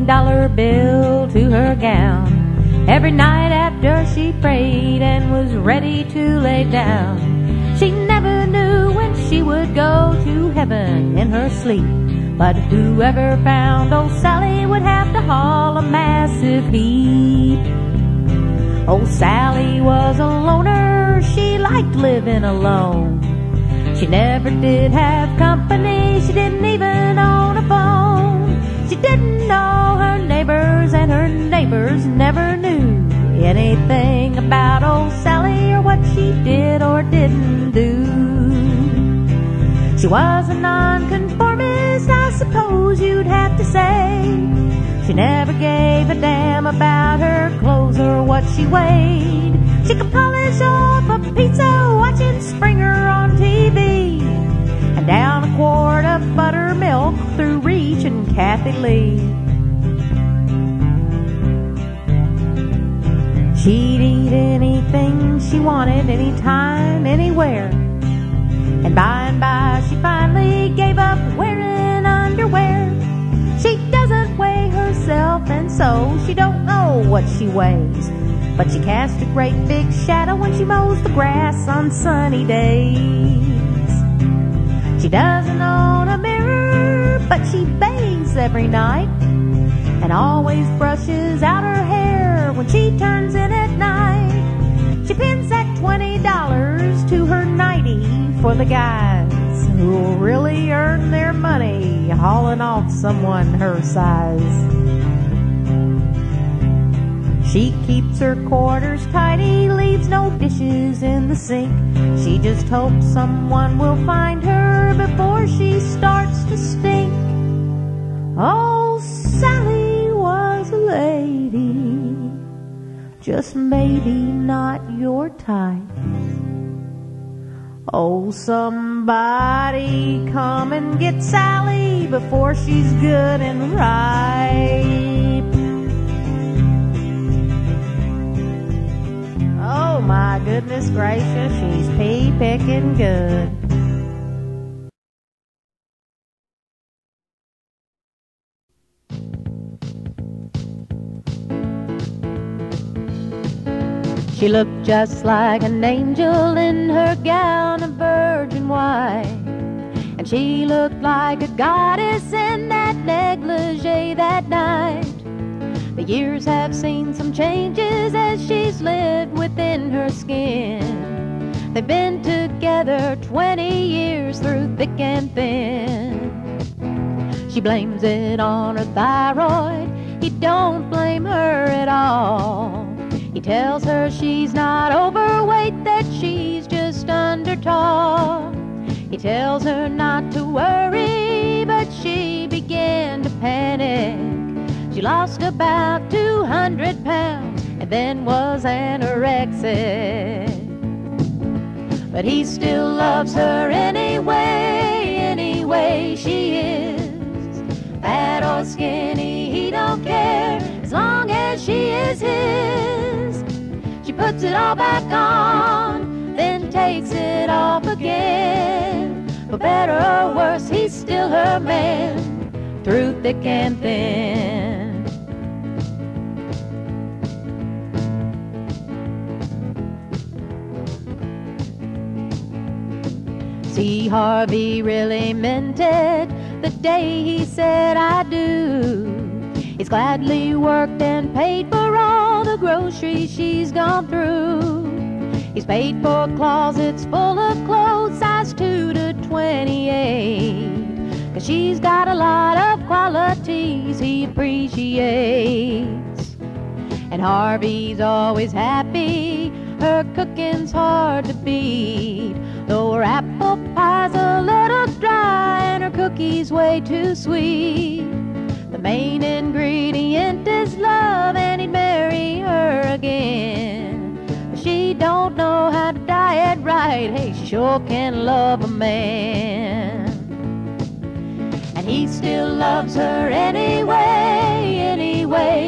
$20 bill to her gown. Every night after she prayed and was ready to lay down, she never knew when she would go to heaven in her sleep. But whoever found old Sally would have to haul a massive heap. Old Sally was a loner, she liked living alone. She never did have company, she didn't even own a phone. She didn't know her neighbors, and her neighbors never knew anything about old Sally or what she did or didn't do. She was a nonconformist, I suppose you'd have to say. She never gave a damn about her clothes or what she weighed. She could polish off a pizza watching Springer on TV, and down a quart of buttermilk through Reach and Kathy Lee. She'd eat anything she wanted, anytime, anywhere. And by she finally gave up wearing underwear. She doesn't weigh herself, and so she don't know what she weighs. But she casts a great big shadow when she mows the grass on sunny days. She doesn't own a mirror, but she bathes every night, and always brushes out her hair when she turns in at night. She pins that $20 to her nightie for the guys who'll really earn their money hauling off someone her size. She keeps her quarters tidy, leaves no dishes in the sink. She just hopes someone will find her before she starts to stink. Oh, Sally was a lady, just maybe not your type. Oh, somebody come and get Sally before she's good and ripe. Oh my goodness gracious, she's pea-picking good. She looked just like an angel in her gown of virgin white, and she looked like a goddess in that negligee that night. The years have seen some changes as she's lived within her skin. They've been together 20 years through thick and thin. She blames it on her thyroid, he don't blame her at all. He tells her she's not overweight, that she's just under tall. He tells her not to worry, but she began to panic. She lost about 200 pounds and then was anorexic. But he still loves her anyway she is. Fat or skinny, he don't care, as long as she is his. She puts it all back on, then takes it off again. For better or worse, he's still her man, through thick and thin. See, Harvey really meant it the day he said I do. He's gladly worked and paid for all the groceries she's gone through. He's paid for closets full of clothes size 2 to 28. 'Cause she's got a lot of qualities he appreciates. And Harvey's always happy, her cooking's hard to beat. Though her apple pie's a little dry and her cookies way too sweet. The main ingredient is love, and he'd marry her again. But she don't know how to diet right, hey, she sure can love a man. And he still loves her anyway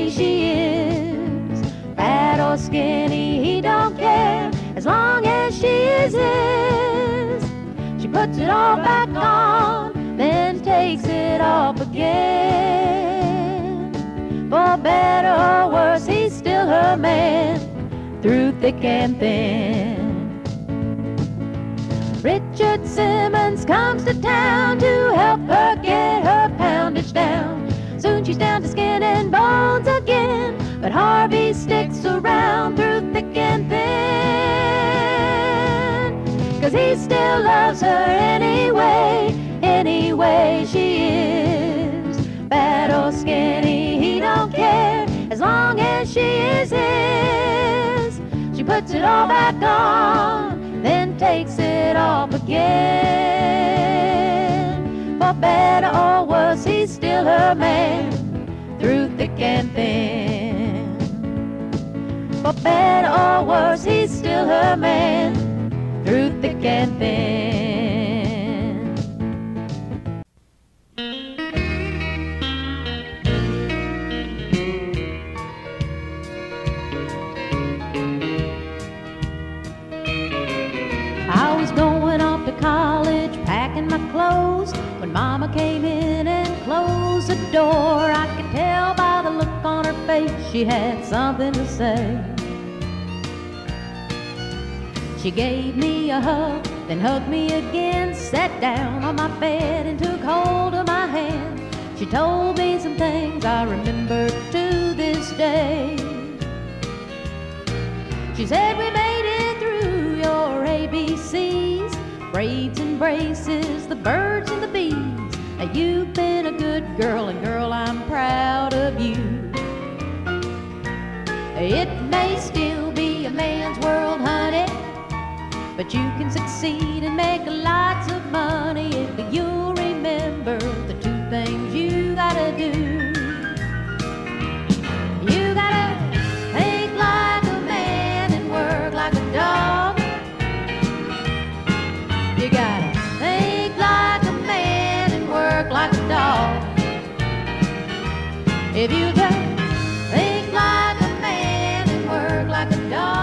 she is. Fat or skinny, he don't care, as long as she is his. She puts it all back on, then takes it off again. For better or worse, he's still her man, through thick and thin. Richard Simmons comes to town to help her get her poundage down. Soon she's down to skin and bones again, but Harvey sticks around through thick and thin. 'Cause he still loves her anyway, any way she is. Fat or skinny, he don't care, as long as she is his. She puts it all back on, then takes it off again. For better or worse, he's still her man, through thick and thin. For better or worse, he's still her man, through thick and thin. I was going off to college, packing my clothes, when Mama came in and closed the door. I could tell by the look on her face she had something to say. She gave me a hug, then hugged me again, sat down on my bed and took hold of my hand. She told me some things I remember to this day. She said, we made it through your ABCs, braids and braces, the birds and the bees. Now you've been a good girl, and girl, I'm proud of you. It may still be a man's world, honey, but you can succeed and make lots of money if you'll remember the two things you gotta do. You gotta think like a man and work like a dog. You gotta think like a man and work like a dog. If you just think like a man and work like a dog,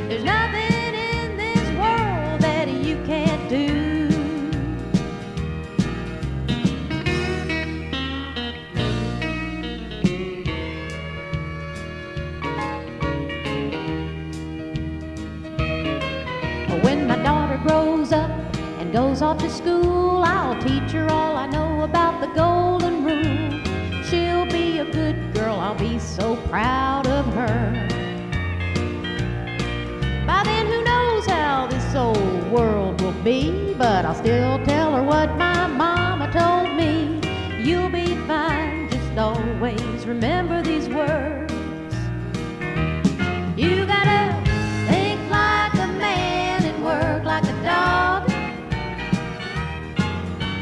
there's nothing in this world that you can't do. When my daughter grows up and goes off to school, I'll teach her all I know about the golden rule. She'll be a good girl, I'll be so proud of her. By then, who knows how this old world will be, but I'll still tell her what my mama told me. You'll be fine, just always remember these words. You gotta think like a man and work like a dog.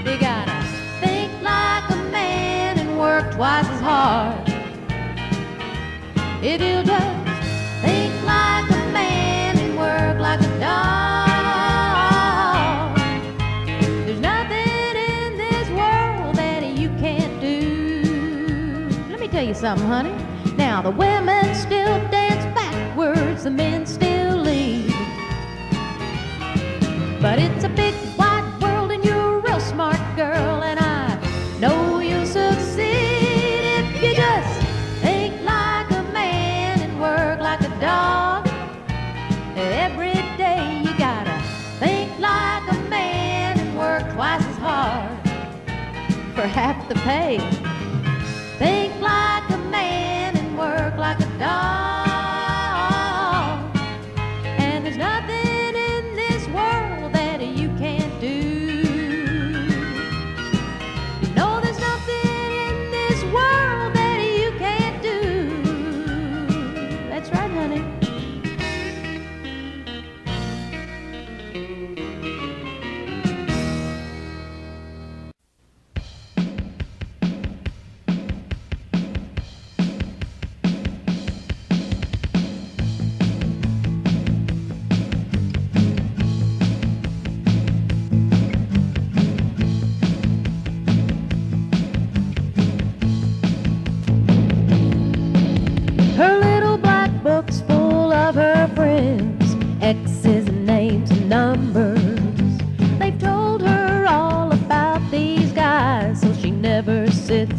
You gotta think like a man and work twice as hard. If you just think like a man and work like a dog, there's nothing in this world that you can't do. Let me tell you something, honey. Now the women still dance backwards, the men still lead. But it's a big wide world and you're a real smart girl, and I know you'll succeed if you just think like a man and work like a dog. Every day you gotta think like a man and work twice as hard for half the pay. Think like a man and work like a dog, and there's nothing in this world that you can't do. No, there's nothing in this world that you can't do. That's right, honey. Her little black book's full of her friends, X's and names and numbers. They've told her all about these guys, so she never sits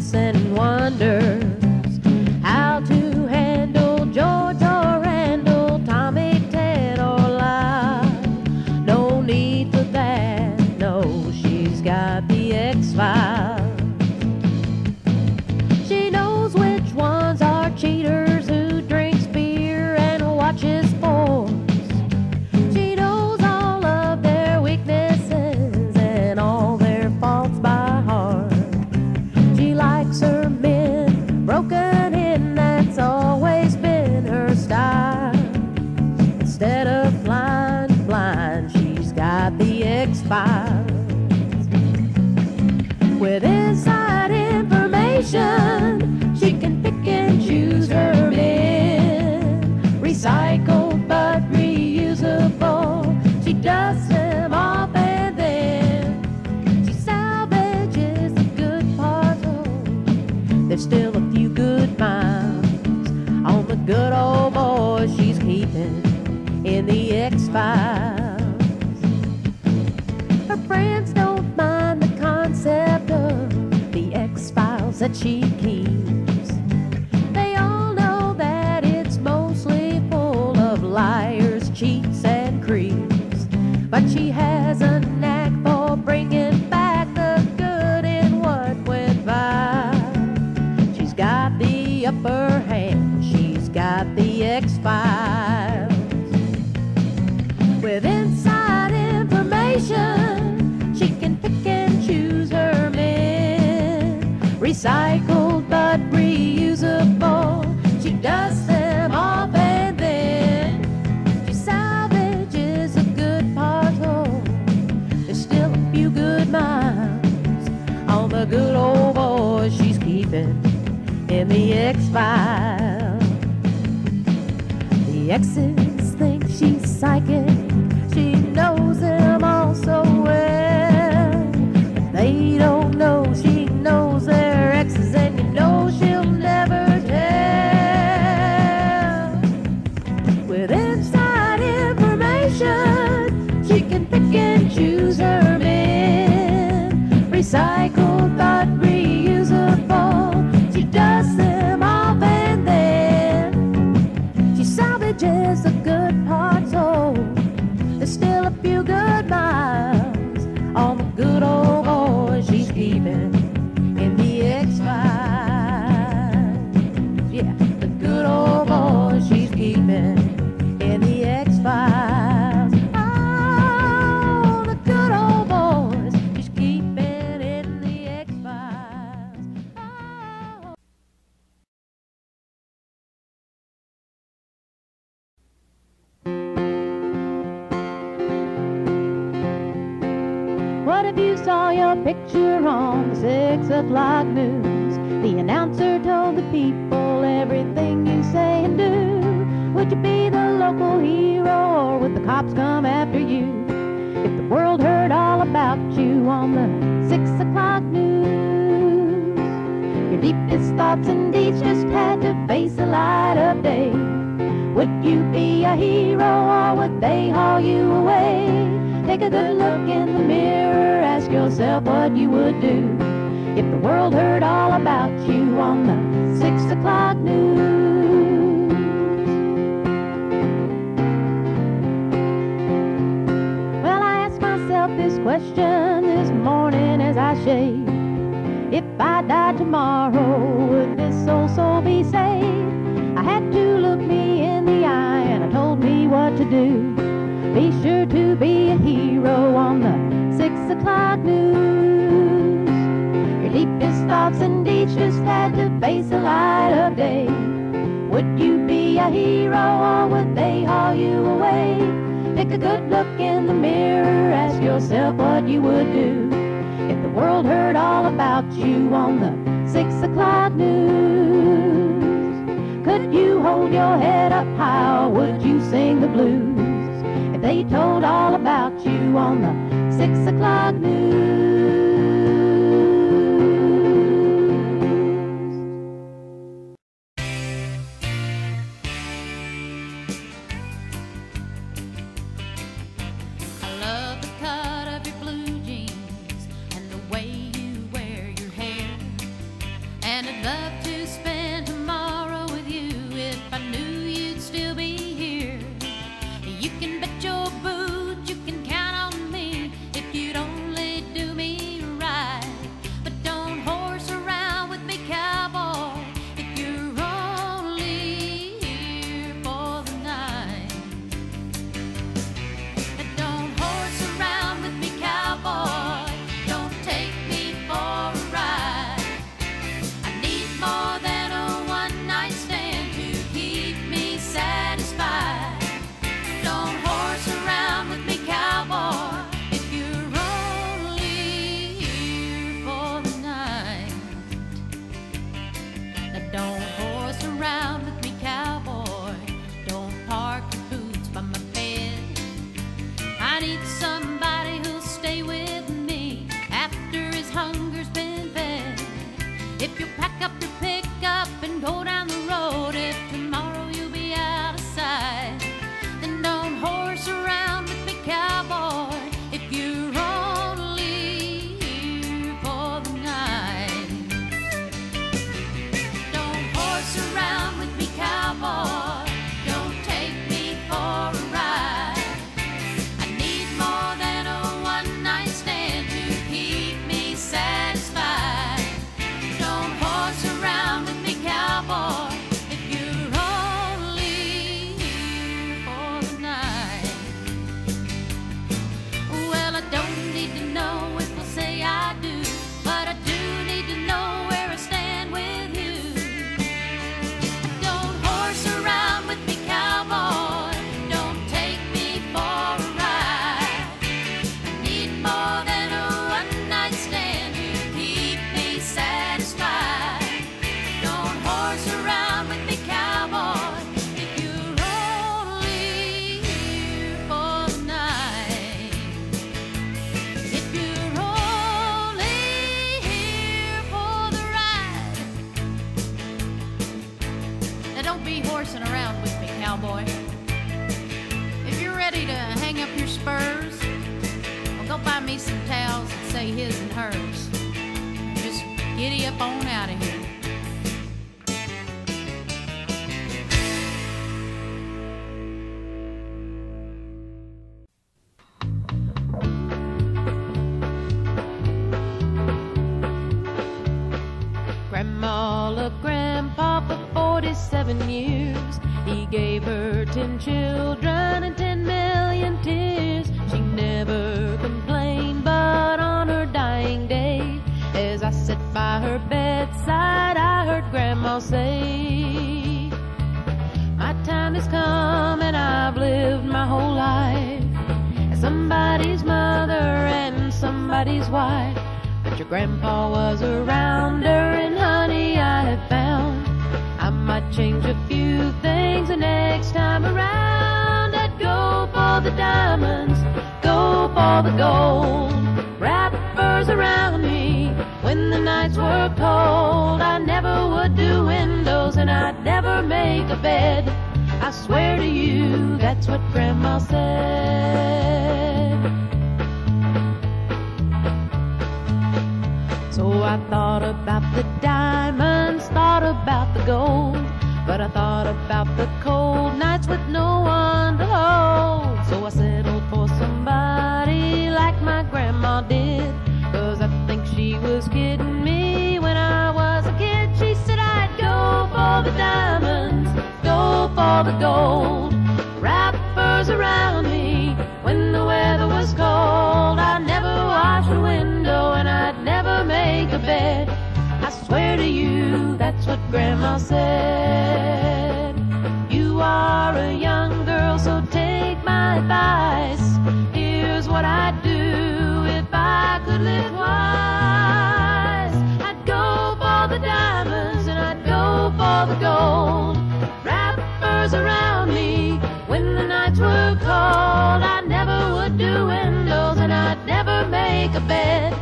Instead of flying blind, she's got the X-Files. With inside information, she can pick and choose her men. Recycled but reusable, she dusts them off and then she salvages the good parts. Oh, there's still a few good minds on the good old boy she's keeping in the X-Files. Her friends don't mind the concept of the X-Files that she keeps. They all know that it's mostly full of liars, cheats, and creeps. But she has a knack for bringing back the good in what went by. She's got the upper hand, she's got the X-Files. With inside information, she can pick and choose her men. Recycled but reusable, she dusts them off and then she salvages the good parts. Oh, there's still a few good minds on the good old boy she's keeping in the X-Files. The X's think she's psychic, she knows them all so well, but they don't know she knows their exes, and you know she'll never tell. With inside information, she can pick and choose her men. Recycled but reusable, she dusts them off and then she salvages the good parts. Oh, there's still a few good miles on the good old boy she's keeping in the X-Files. Yeah, the good old boy she's keeping in the X-Files. Oh, the good old boys she's keeping in the X-Files. Oh. What if you saw your picture on the 6 o'clock news? The announcer told the people everything you say and do. Would you be the local hero, or would the cops come after you? If the world heard all about you on the 6 o'clock news, your deepest thoughts and deeds just had to face the light of day. Would you be a hero, or would they haul you away? Take a good look in the mirror, ask yourself what you would do if the world heard all about you on the 6 o'clock news. Well, I asked myself this question this morning as I shaved. If I died tomorrow, would this old soul be saved? I had to look me in the eye and it told me what to do. Be sure to be a hero on the 6 o'clock news. Your deepest thoughts and deeds just had to face the light of day. Would you be a hero, or would they haul you away? Take a good look in the mirror, ask yourself what you would do if the world heard all about you on the 6 o'clock news. Could you hold your head up high, or would you sing the blues if they told all about you on the 6 o'clock news? I love the cut of your blue jeans and the way you wear your hair, and I'd love to spend tomorrow with you if I knew you'd still be here. You can bet your boots you can count on me if you'd only do me right. But don't horse around with me, cowboy, if you're only here for the night. And don't horse around with me, cowboy, don't take me for a ride. I need more than a one-night stand to keep me satisfied. Don't I need somebody who'll stay with me after his hunger's been fed. If you pack up your pickup and go down the road, if tomorrow you'll be out of sight, then don't horse around with me, cowboy, if you're only here for the night. Don't horse around with me, cowboy, don't take me for a ride. I need more than a one-night stand to keep me satisfied. Don't horse around with me, cowboy, if you're only here for the night. Well, I don't need to know if we'll say I do, but I do need to know where I stand with you. Don't horse around with me, cowboy, don't take me for a ride. I need more than a one-night stand to keep me satisfied. Don't horse around with me, cowboy, if you're only here for the night. If you're only here for the ride. Now don't be horsing around with me, cowboy. If you're ready to hang up your spurs, well, go buy me some towels that say his and hers. Just giddy up on out of here. Grandma loved Grandpa for 47 years. He gave her 10 children and 10 million tears. She never complained, but on her dying day, as I sat by her bedside, I heard Grandma say, my time has come and I've lived my whole life as somebody's mother and somebody's wife. But your grandpa was a rounder, and honey, I have found I might change a few things the next time around. I'd go for the diamonds, go for the gold, wrap furs around me when the nights were cold. I never would do windows and I'd never make a bed. I swear to you, that's what Grandma said. So I thought about the diamonds, thought about the gold, but I thought about the cold nights with no one to hold. So I settled for somebody like my grandma did, 'cause I think she was kidding me when I was a kid. She said I'd go for the diamonds, go for the gold, wrap furs around me when the weather was cold. I'd never wash a window and I'd never make a bed. I swear to you, that's what Grandma said. You are a young girl, so take my advice. Here's what I'd do if I could live wise. I'd go for the diamonds and I'd go for the gold, wrap furs around me when the nights were cold. I never would do windows and I'd never make a bed.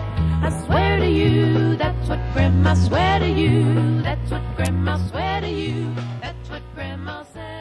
I swear to you, that's what Grandma swear to you. That's what Grandma swear to you. That's what Grandma said.